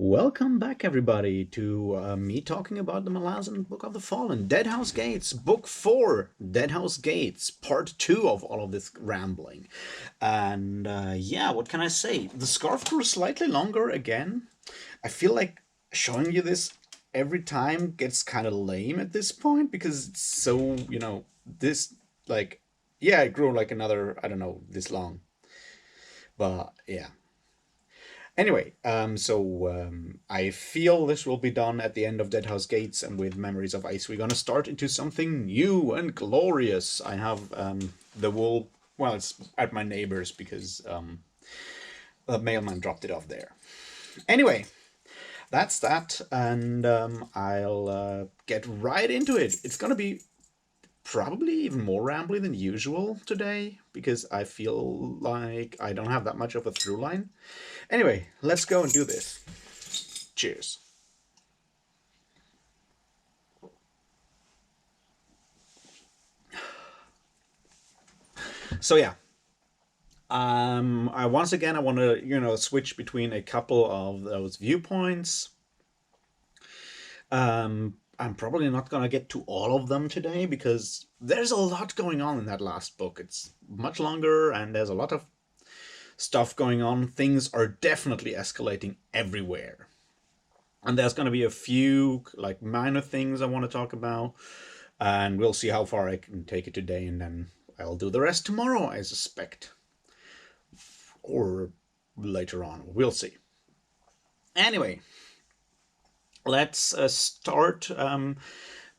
Welcome back, everybody, to me talking about the Malazan Book of the Fallen, Deadhouse Gates, Book 4, Deadhouse Gates, Part 2 of all of this rambling. And yeah, what can I say? The scarf grew slightly longer again. I feel like showing you this every time gets kind of lame at this point because it's so, this, like, yeah, it grew like another, I don't know, this long. But yeah. Anyway, I feel this will be done at the end of Deadhouse Gates, and with Memories of Ice, we're gonna start into something new and glorious. I have the wool. Well, it's at my neighbor's because the mailman dropped it off there. Anyway, that's that, and I'll get right into it. It's gonna be probably even more rambly than usual today because I feel like I don't have that much of a through line. Anyway, let's go and do this. Cheers. So yeah, I once again I want to switch between a couple of those viewpoints. I'm probably not gonna get to all of them today because there's a lot going on in that last book. It's much longer and there's a lot of stuff going on. Things are definitely escalating everywhere. And there's going to be a few like minor things I want to talk about, and we'll see how far I can take it today, and then I'll do the rest tomorrow, I suspect, or later on. We'll see. Anyway, let's start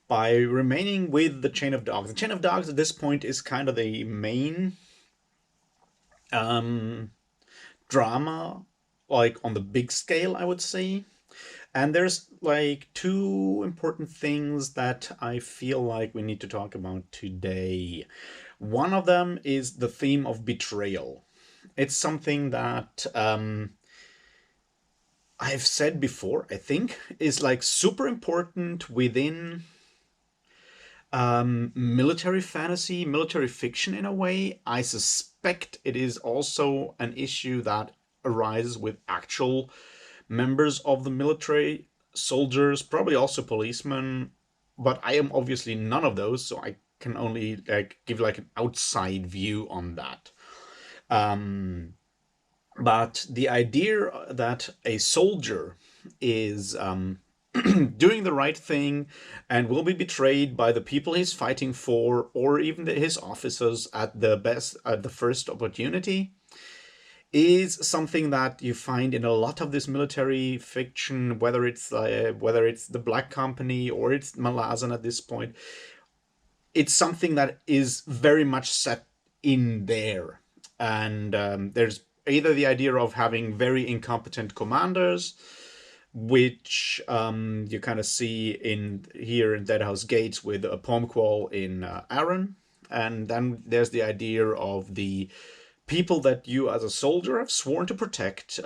by remaining with the Chain of Dogs. The Chain of Dogs at this point is kind of the main drama, like on the big scale, I would say. And there's like two important things that I feel like we need to talk about today. One of them is the theme of betrayal. It's something that I've said before, I think, is like super important within military fantasy, military fiction in a way. I suspect it is also an issue that arises with actual members of the military, soldiers, probably also policemen, but I am obviously none of those, so I can only like give like an outside view on that. But the idea that a soldier is doing the right thing and will be betrayed by the people he's fighting for, or even his officers at the first opportunity, is something that you find in a lot of this military fiction, whether it's the Black Company or it's Malazan at this point. It's something that is very much set in there, and there's either the idea of having very incompetent commanders, which you kind of see in here in Deadhouse Gates with a Pomqual in Aaron, and then there's the idea of the people that you as a soldier have sworn to protect,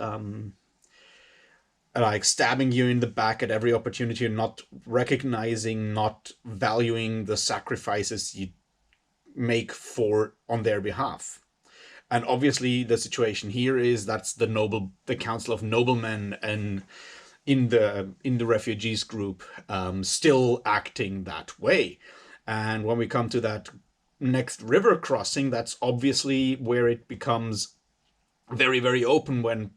like stabbing you in the back at every opportunity, not recognizing, not valuing the sacrifices you make for on their behalf. And obviously the situation here is that's the Council of Noblemen, and in the refugees group, still acting that way. And when we come to that next river crossing, that's obviously where it becomes very, very open when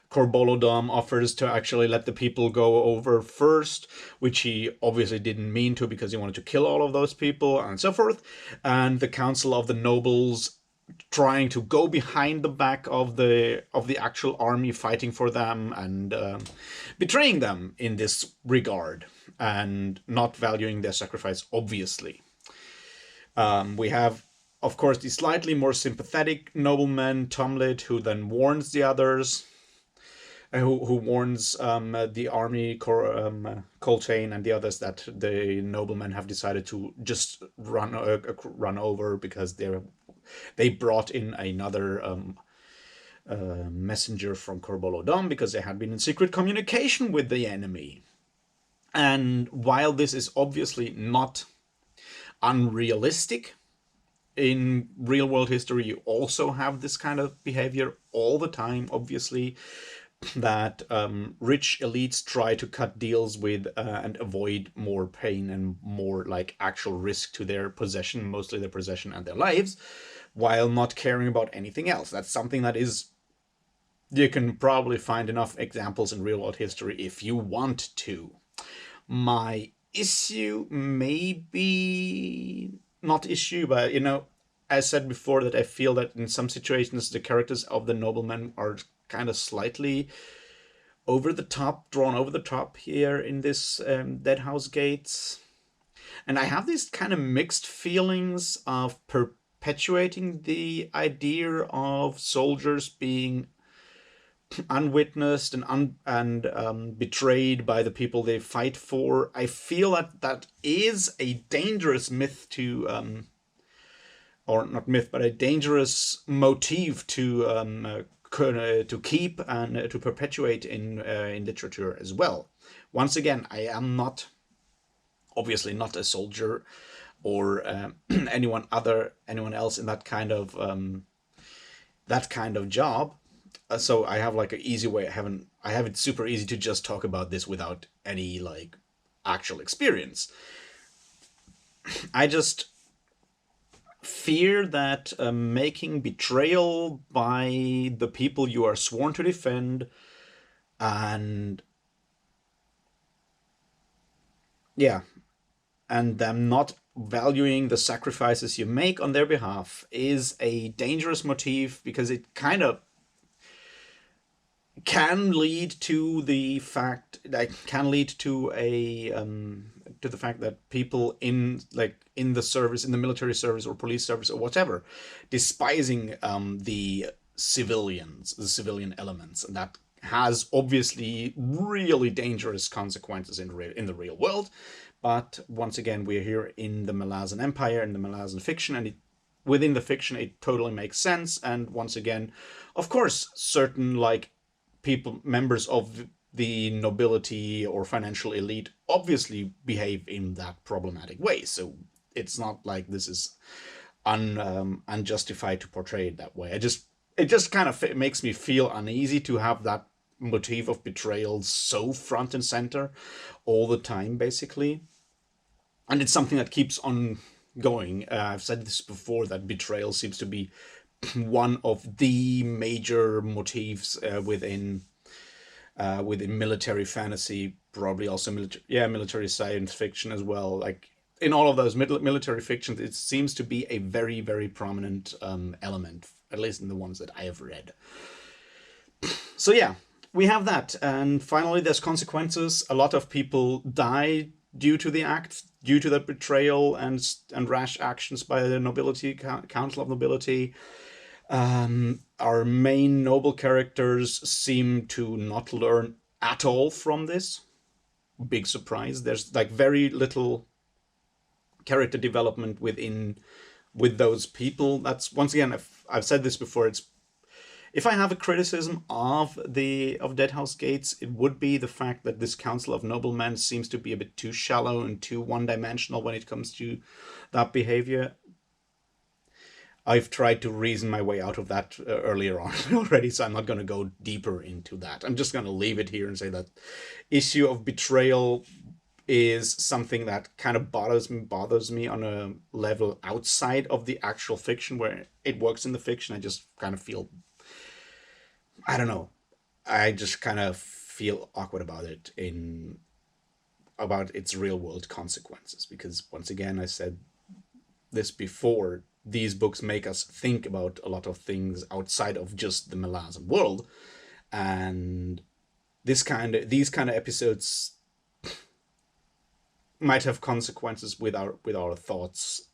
Corbolodom offers to actually let the people go over first, which he obviously didn't mean to because he wanted to kill all of those people and so forth. And the Council of the Nobles trying to go behind the back of the actual army fighting for them, and betraying them in this regard and not valuing their sacrifice, obviously. We have, of course, the slightly more sympathetic nobleman, Tomlit, who then warns the others, who warns the army, Coltrane, and the others that the noblemen have decided to just run over because they brought in another messenger from Corbolodom because they had been in secret communication with the enemy. And while this is obviously not unrealistic, in real world history you also have this kind of behavior all the time, obviously. that rich elites try to cut deals with and avoid more pain and more like actual risk to their possession, mostly their possession and their lives, while not caring about anything else. That's something that is, you can probably find enough examples in real world history if you want to. My issue, maybe not issue, but I said before that I feel that in some situations the characters of the noblemen are kind of slightly over the top, drawn over the top here in this Deadhouse Gates. And I have these kind of mixed feelings of perpetuating the idea of soldiers being unwitnessed and betrayed by the people they fight for. I feel that that is a dangerous myth to or not myth, but a dangerous motif to keep and to perpetuate in literature as well. Once again, I am not, obviously not a soldier or anyone else in that kind of job. So I have like an easy way. I have it super easy to just talk about this without any like actual experience. I just fear that making betrayal by the people you are sworn to defend and them not valuing the sacrifices you make on their behalf is a dangerous motif, because it kind of can lead to the fact to the fact that people in the service, in the military service or police service or whatever, despising the civilian elements, and that has obviously really dangerous consequences in the real world. But once again, we're here in the Malazan Empire, in the Malazan fiction, and within the fiction it totally makes sense. And once again, of course, certain members of the nobility or financial elite obviously behave in that problematic way. So it's not like this is unjustified to portray it that way. It just kind of makes me feel uneasy to have that motif of betrayal so front and center all the time, basically. And it's something that keeps on going. I've said this before, that betrayal seems to be one of the major motifs within military fantasy, probably also military science fiction as well. Like in all of those military fictions, it seems to be a very, very prominent element, at least in the ones that I have read. So yeah, we have that. And finally, there's consequences. A lot of people die due to the act, due to that betrayal and rash actions by the nobility, council of nobility. Our main noble characters seem to not learn at all from this. Big surprise. There's like very little character development with those people. That's, once again, I've said this before, it's, if I have a criticism of Deadhouse Gates, it would be the fact that this council of noblemen seems to be a bit too shallow and too one-dimensional when it comes to that behavior. I've tried to reason my way out of that earlier on already, so I'm not going to go deeper into that. I'm just going to leave it here and say that issue of betrayal is something that kind of bothers me on a level outside of the actual fiction, where it works in the fiction. I just kind of feel, I don't know, I just kind of feel awkward about it, about its real world consequences, because once again, I said this before, these books make us think about a lot of things outside of just the Malazan world, and these kind of episodes might have consequences with our thoughts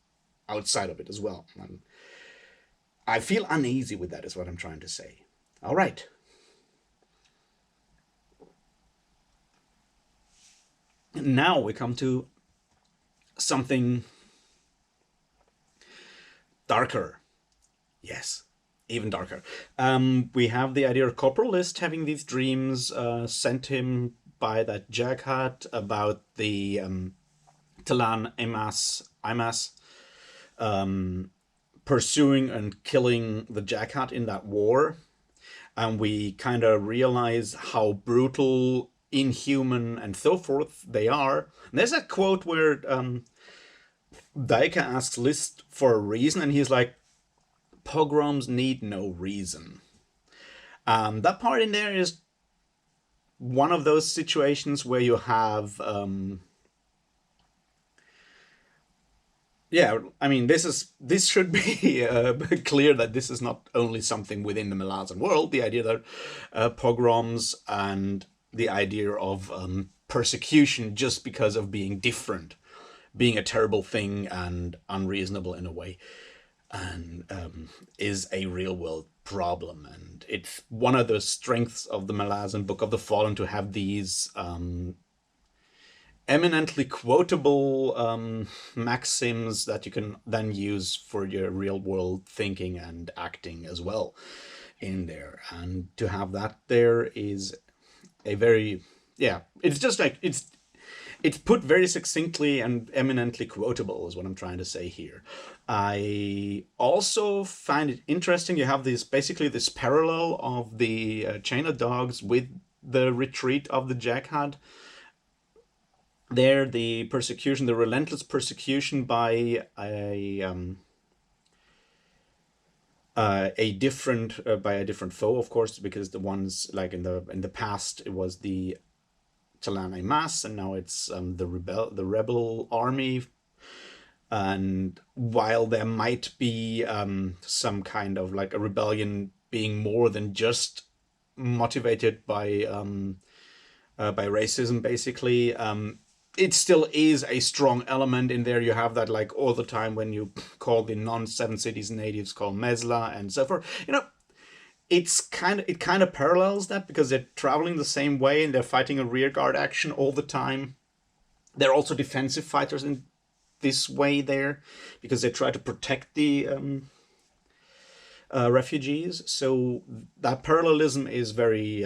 outside of it as well. And I feel uneasy with that, is what I'm trying to say. All right. Now we come to something darker. Yes, even darker. We have the idea of Corporal List having these dreams sent him by that Jaghat about the Talan Imas pursuing and killing the Jaghat in that war. and we kind of realize how brutal, inhuman, and so forth they are. And there's a quote where Daika asks List for a reason, and he's like, "Pogroms need no reason." That part in there is one of those situations where you have yeah, I mean, this should be clear that this is not only something within the Malazan world. The idea that pogroms and the idea of persecution just because of being different, being a terrible thing and unreasonable in a way, and is a real world problem. And it's one of the strengths of the Malazan Book of the Fallen to have these eminently quotable maxims that you can then use for your real world thinking and acting as well in there. And to have that there is a very, yeah, it's just like it's put very succinctly and eminently quotable is what I'm trying to say here. I also find it interesting. You have this basically this parallel of the Chain of Dogs with the retreat of the Jagad. There, the persecution, the relentless persecution by a different by a different foe, of course, because the ones like in the past it was the Talane Mas, and now it's the rebel army. And while there might be some kind of like a rebellion being more than just motivated by racism, basically, it still is a strong element in there. You have that like all the time when you call the non-Seven Cities natives called Mesla and so forth. You know, it kind of parallels that because they're traveling the same way and they're fighting a rearguard action all the time. They're also defensive fighters in this way there because they try to protect the refugees. So that parallelism is very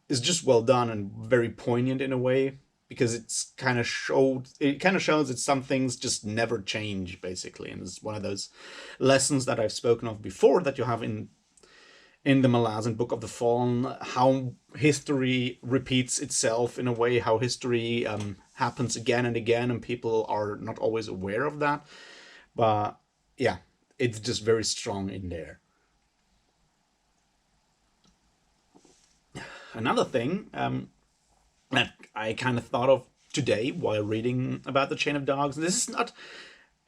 is just well done and very poignant in a way, because it kind of shows that some things just never change basically, and it's one of those lessons that I've spoken of before that you have in the Malazan Book of the Fallen, how history repeats itself in a way, how history happens again and again, and people are not always aware of that. But yeah, it's just very strong in there. Another thing that I kind of thought of today while reading about the Chain of Dogs, and this is not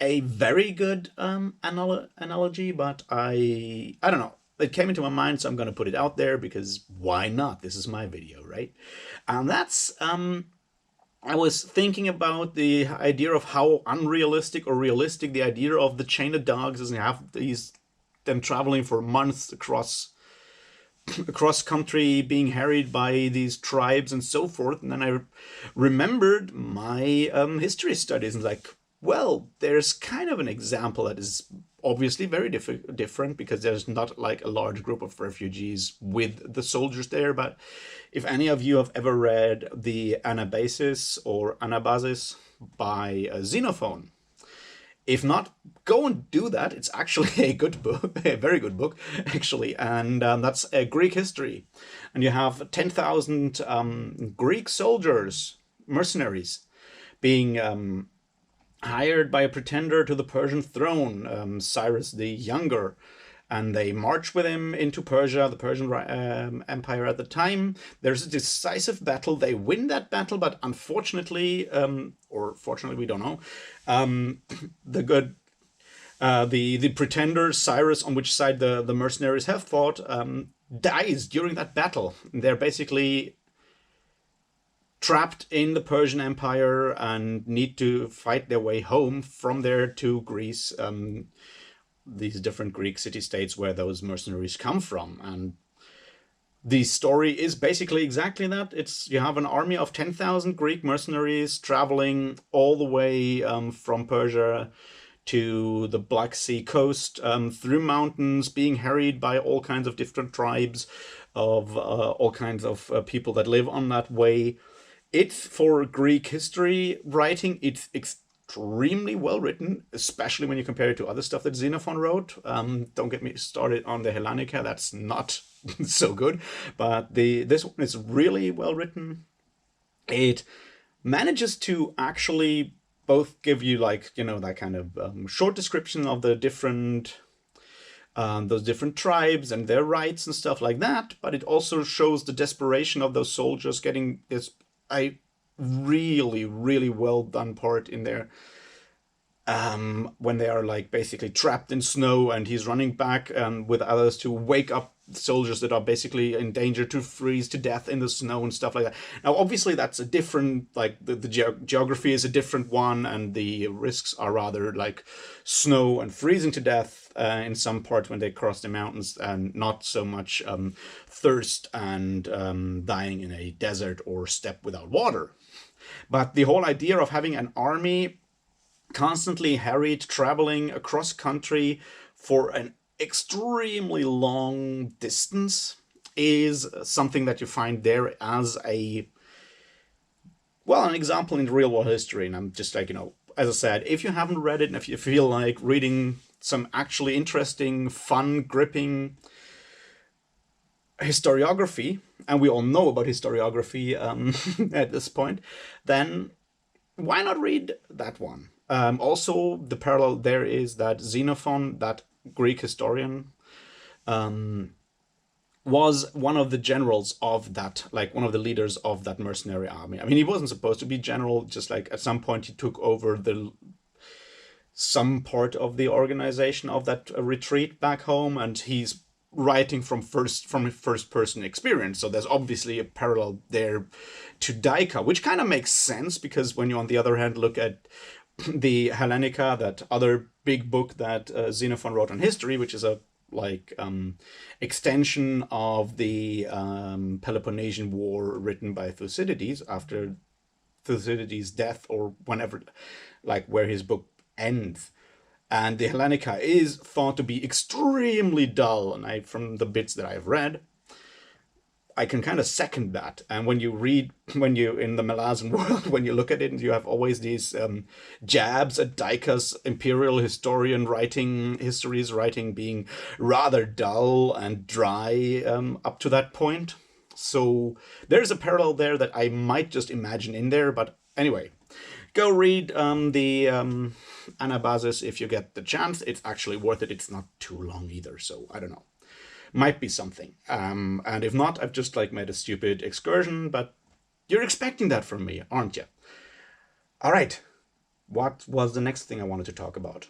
a very good analogy, but I don't know. It came into my mind, so I'm going to put it out there because why not? This is my video, right? And that's I was thinking about the idea of how unrealistic or realistic the idea of the Chain of Dogs is, and you have them traveling for months across country, being harried by these tribes and so forth. And then I remembered my history studies and like, well, there's kind of an example that is obviously very different because there's not like a large group of refugees with the soldiers there. But if any of you have ever read the Anabasis or Anabasis by Xenophon, if not, go and do that. It's actually a good book, a very good book, actually. And that's Greek history. And you have 10,000 Greek soldiers, mercenaries, being hired by a pretender to the Persian throne, Cyrus the Younger. And they march with him into Persia, the Persian Empire at the time. There's a decisive battle. They win that battle, but unfortunately, or fortunately, we don't know, the pretender, Cyrus, on which side the mercenaries have fought, dies during that battle. They're basically trapped in the Persian Empire and need to fight their way home from there to Greece, these different Greek city-states where those mercenaries come from. And the story is basically exactly that. You have an army of 10,000 Greek mercenaries traveling all the way from Persia to the Black Sea coast, through mountains, being harried by all kinds of different tribes of all kinds of people that live on that way. It's, for Greek history writing, it's extremely well written, especially when you compare it to other stuff that Xenophon wrote. Don't get me started on the Hellenica. That's not so good. But this one is really well written. It manages to actually both give you, like, that kind of short description of the different those different tribes and their rights and stuff like that, but it also shows the desperation of those soldiers getting this a really, really well done part in there, when they are like basically trapped in snow and he's running back with others to wake up soldiers that are basically in danger to freeze to death in the snow and stuff like that. Now, obviously, that's a different, like, the geography is a different one, and the risks are rather like snow and freezing to death in some parts when they cross the mountains, and not so much thirst and dying in a desert or steppe without water. But the whole idea of having an army constantly harried, traveling across country for an extremely long distance is something that you find there as an example in real world history. And I'm just like, as I said, if you haven't read it and if you feel like reading some actually interesting, fun, gripping historiography, and we all know about historiography at this point, then why not read that one? Also, the parallel there is that Xenophon, that Greek historian, was one of the generals of that, like one of the leaders of that mercenary army. I mean, he wasn't supposed to be general, just like at some point he took over some part of the organization of that retreat back home, and he's writing from first person experience. So there's obviously a parallel there to Daika, which kind of makes sense, because when you, on the other hand, look at the Hellenica, that other big book that Xenophon wrote on history, which is a extension of the Peloponnesian War written by Thucydides after Thucydides' death, or whenever, like, where his book ends. And the Hellenica is thought to be extremely dull, and from the bits that I've read, I can kind of second that. And when you in the Malazan world, when you look at it, you have always these jabs at Daika's imperial historian histories writing being rather dull and dry up to that point. So there's a parallel there that I might just imagine in there. But anyway, go read the Anabasis if you get the chance. It's actually worth it. It's not too long either, so I don't know. Might be something. And if not, I've just made a stupid excursion, but you're expecting that from me, aren't you? All right. What was the next thing I wanted to talk about?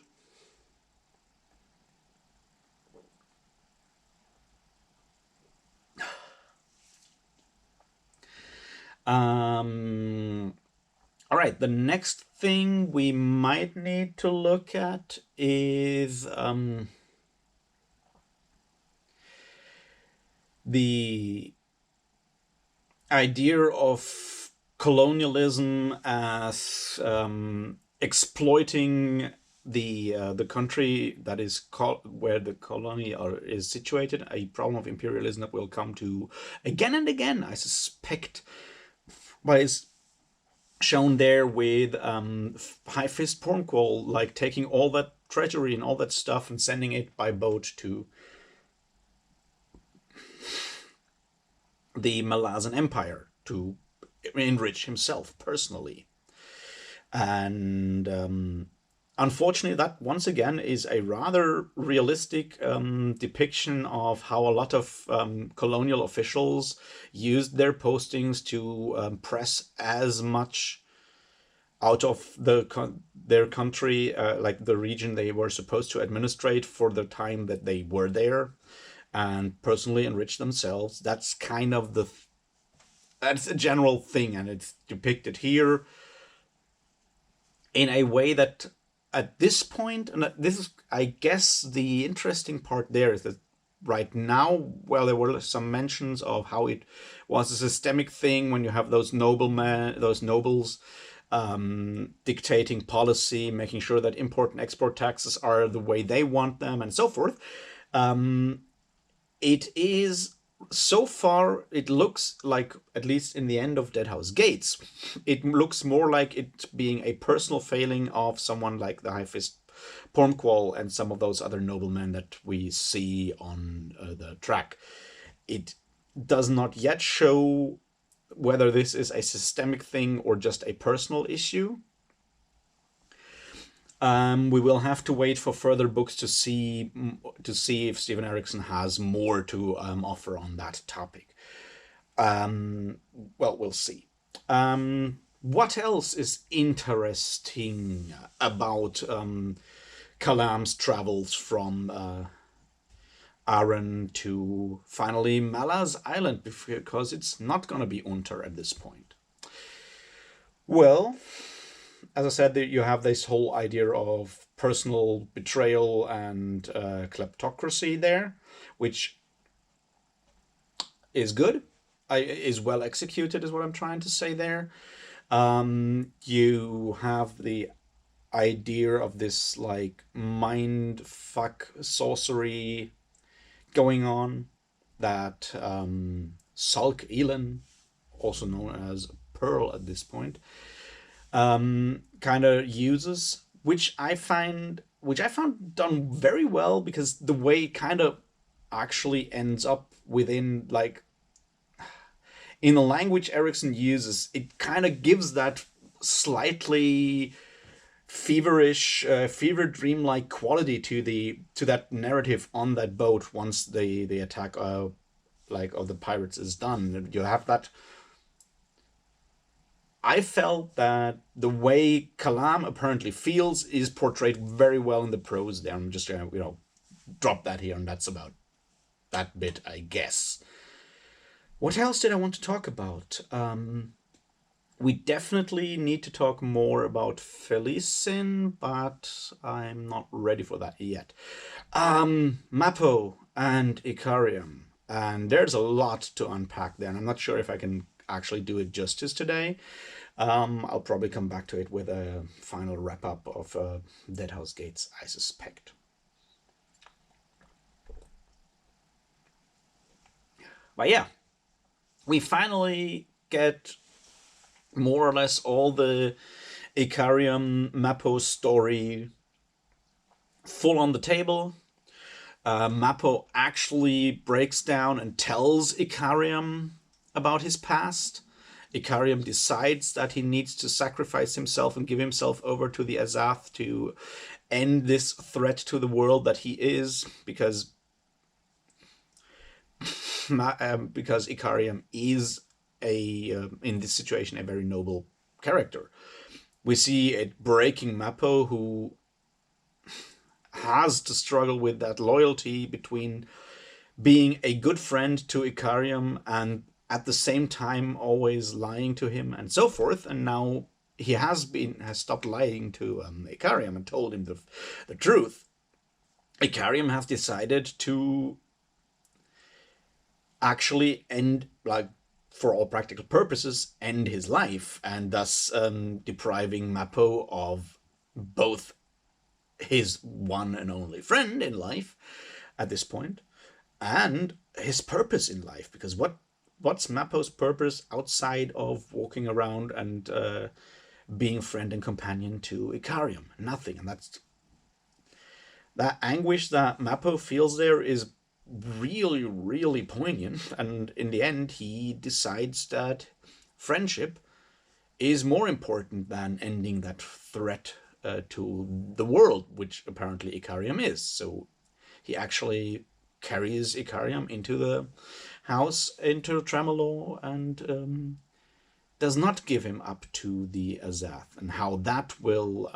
All right, the next thing we might need to look at is the idea of colonialism as exploiting the country that is where the colony is situated, a problem of imperialism that we'll come to again and again, I suspect, but is shown there with High Fist Pormqual, like taking all that treasury and all that stuff and sending it by boat to the Malazan Empire to enrich himself personally. And unfortunately, that once again is a rather realistic depiction of how a lot of colonial officials used their postings to press as much out of their country, like the region they were supposed to administrate for the time that they were there, and personally enrich themselves. That's kind of that's a general thing, and it's depicted here in a way that at this point, and this is, I guess, the interesting part there is that right now, well, there were some mentions of how it was a systemic thing when you have those nobles dictating policy, making sure that import and export taxes are the way they want them, and so forth. It is, so far, it looks like, at least in the end of Deadhouse Gates, it looks more like it being a personal failing of someone like the High Fist Pormqual and some of those other noblemen that we see on the track. It does not yet show whether this is a systemic thing or just a personal issue. We will have to wait for further books to see if Stephen Erickson has more to offer on that topic. Well, we'll see. What else is interesting about Kalam's travels from Aaron to finally Malaz Island, because it's not going to be Unter at this point? Well, as I said, you have this whole idea of personal betrayal and kleptocracy there, which is good, is well executed, is what I'm trying to say there. You have the idea of this like mind fuck sorcery going on that Salk Elan, also known as Pearl at this point, kind of uses, which I found done very well, because the way it kind of actually ends up within, like, in the language Erickson uses, it kind of gives that slightly feverish, fever dream-like quality to that narrative on that boat once the attack of the pirates is done. You have that. I felt that the way Kalam apparently feels is portrayed very well in the prose there. I'm just gonna drop that here, and that's about that bit, I guess. What else did I want to talk about? We definitely need to talk more about Felicin, but I'm not ready for that yet. Mapo and Icarium. And there's a lot to unpack there, and I'm not sure if I can actually do it justice today. I'll probably come back to it with a final wrap-up of Deadhouse Gates, I suspect. But yeah, we finally get more or less all the Icarium Mapo story full on the table. Mapo actually breaks down and tells Icarium about his past. Icarium decides that he needs to sacrifice himself and give himself over to the Azath to end this threat to the world that he is, because Icarium is in this situation a very noble character. We see it breaking Mapo, who has to struggle with that loyalty between being a good friend to Icarium and at the same time always lying to him and so forth. And now he has stopped lying to Icarium and told him the truth. Icarium has decided to actually end, like, for all practical purposes, end his life, and thus depriving Mapo of both his one and only friend in life at this point, and his purpose in life. Because what's Mapo's purpose outside of walking around and being friend and companion to Icarium? Nothing. And that anguish that Mapo feels there is really, really poignant. And in the end, he decides that friendship is more important than ending that threat to the world, which apparently Icarium is. So he actually carries Icarium into the house, into Tremolo, and does not give him up to the Azath. And how that will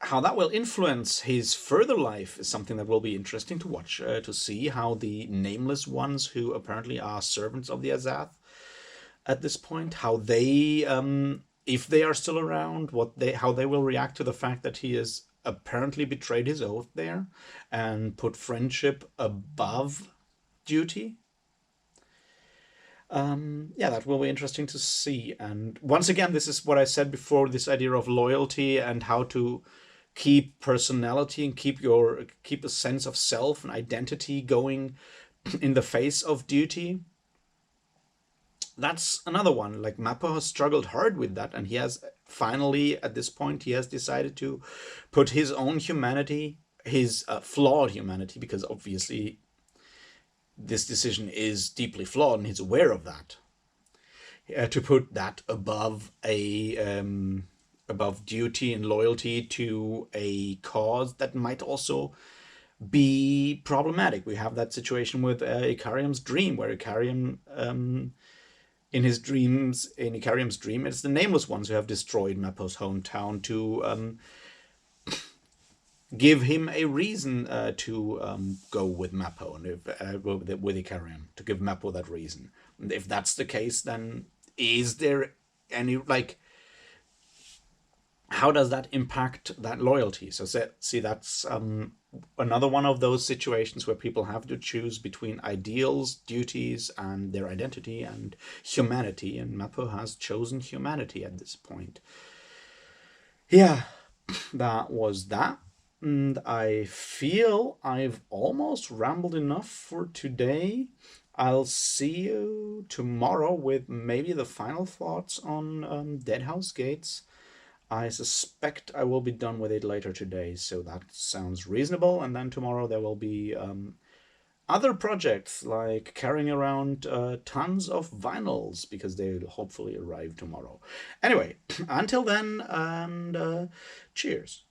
how that will influence his further life is something that will be interesting to watch, to see how the Nameless Ones, who apparently are servants of the Azath at this point, how they, if they are still around, how they will react to the fact that he has apparently betrayed his oath there and put friendship above duty. Yeah, that will be interesting to see. And once again, this is what I said before, this idea of loyalty and how to keep personality and keep a sense of self and identity going in the face of duty. That's another one. Like, Mapo has struggled hard with that, and he has finally, at this point, he has decided to put his own humanity his flawed humanity, because obviously this decision is deeply flawed and he's aware of that, to put that above duty and loyalty to a cause that might also be problematic. We have that situation with Ikariam's dream, where Ikariam, in Ikariam's dream, it's the Nameless Ones who have destroyed Mapo's hometown to give him a reason to go with Mapo, and with Ikariam, to give Mapo that reason. And if that's the case, then is there any, like, how does that impact that loyalty? So see, that's another one of those situations where people have to choose between ideals, duties, and their identity and humanity, and Mapo has chosen humanity at this point. Yeah, that was that. And I feel I've almost rambled enough for today. I'll see you tomorrow with maybe the final thoughts on Deadhouse Gates. I suspect I will be done with it later today, so that sounds reasonable. And then tomorrow there will be other projects, like carrying around tons of vinyls, because they'll hopefully arrive tomorrow. Anyway, until then, and cheers.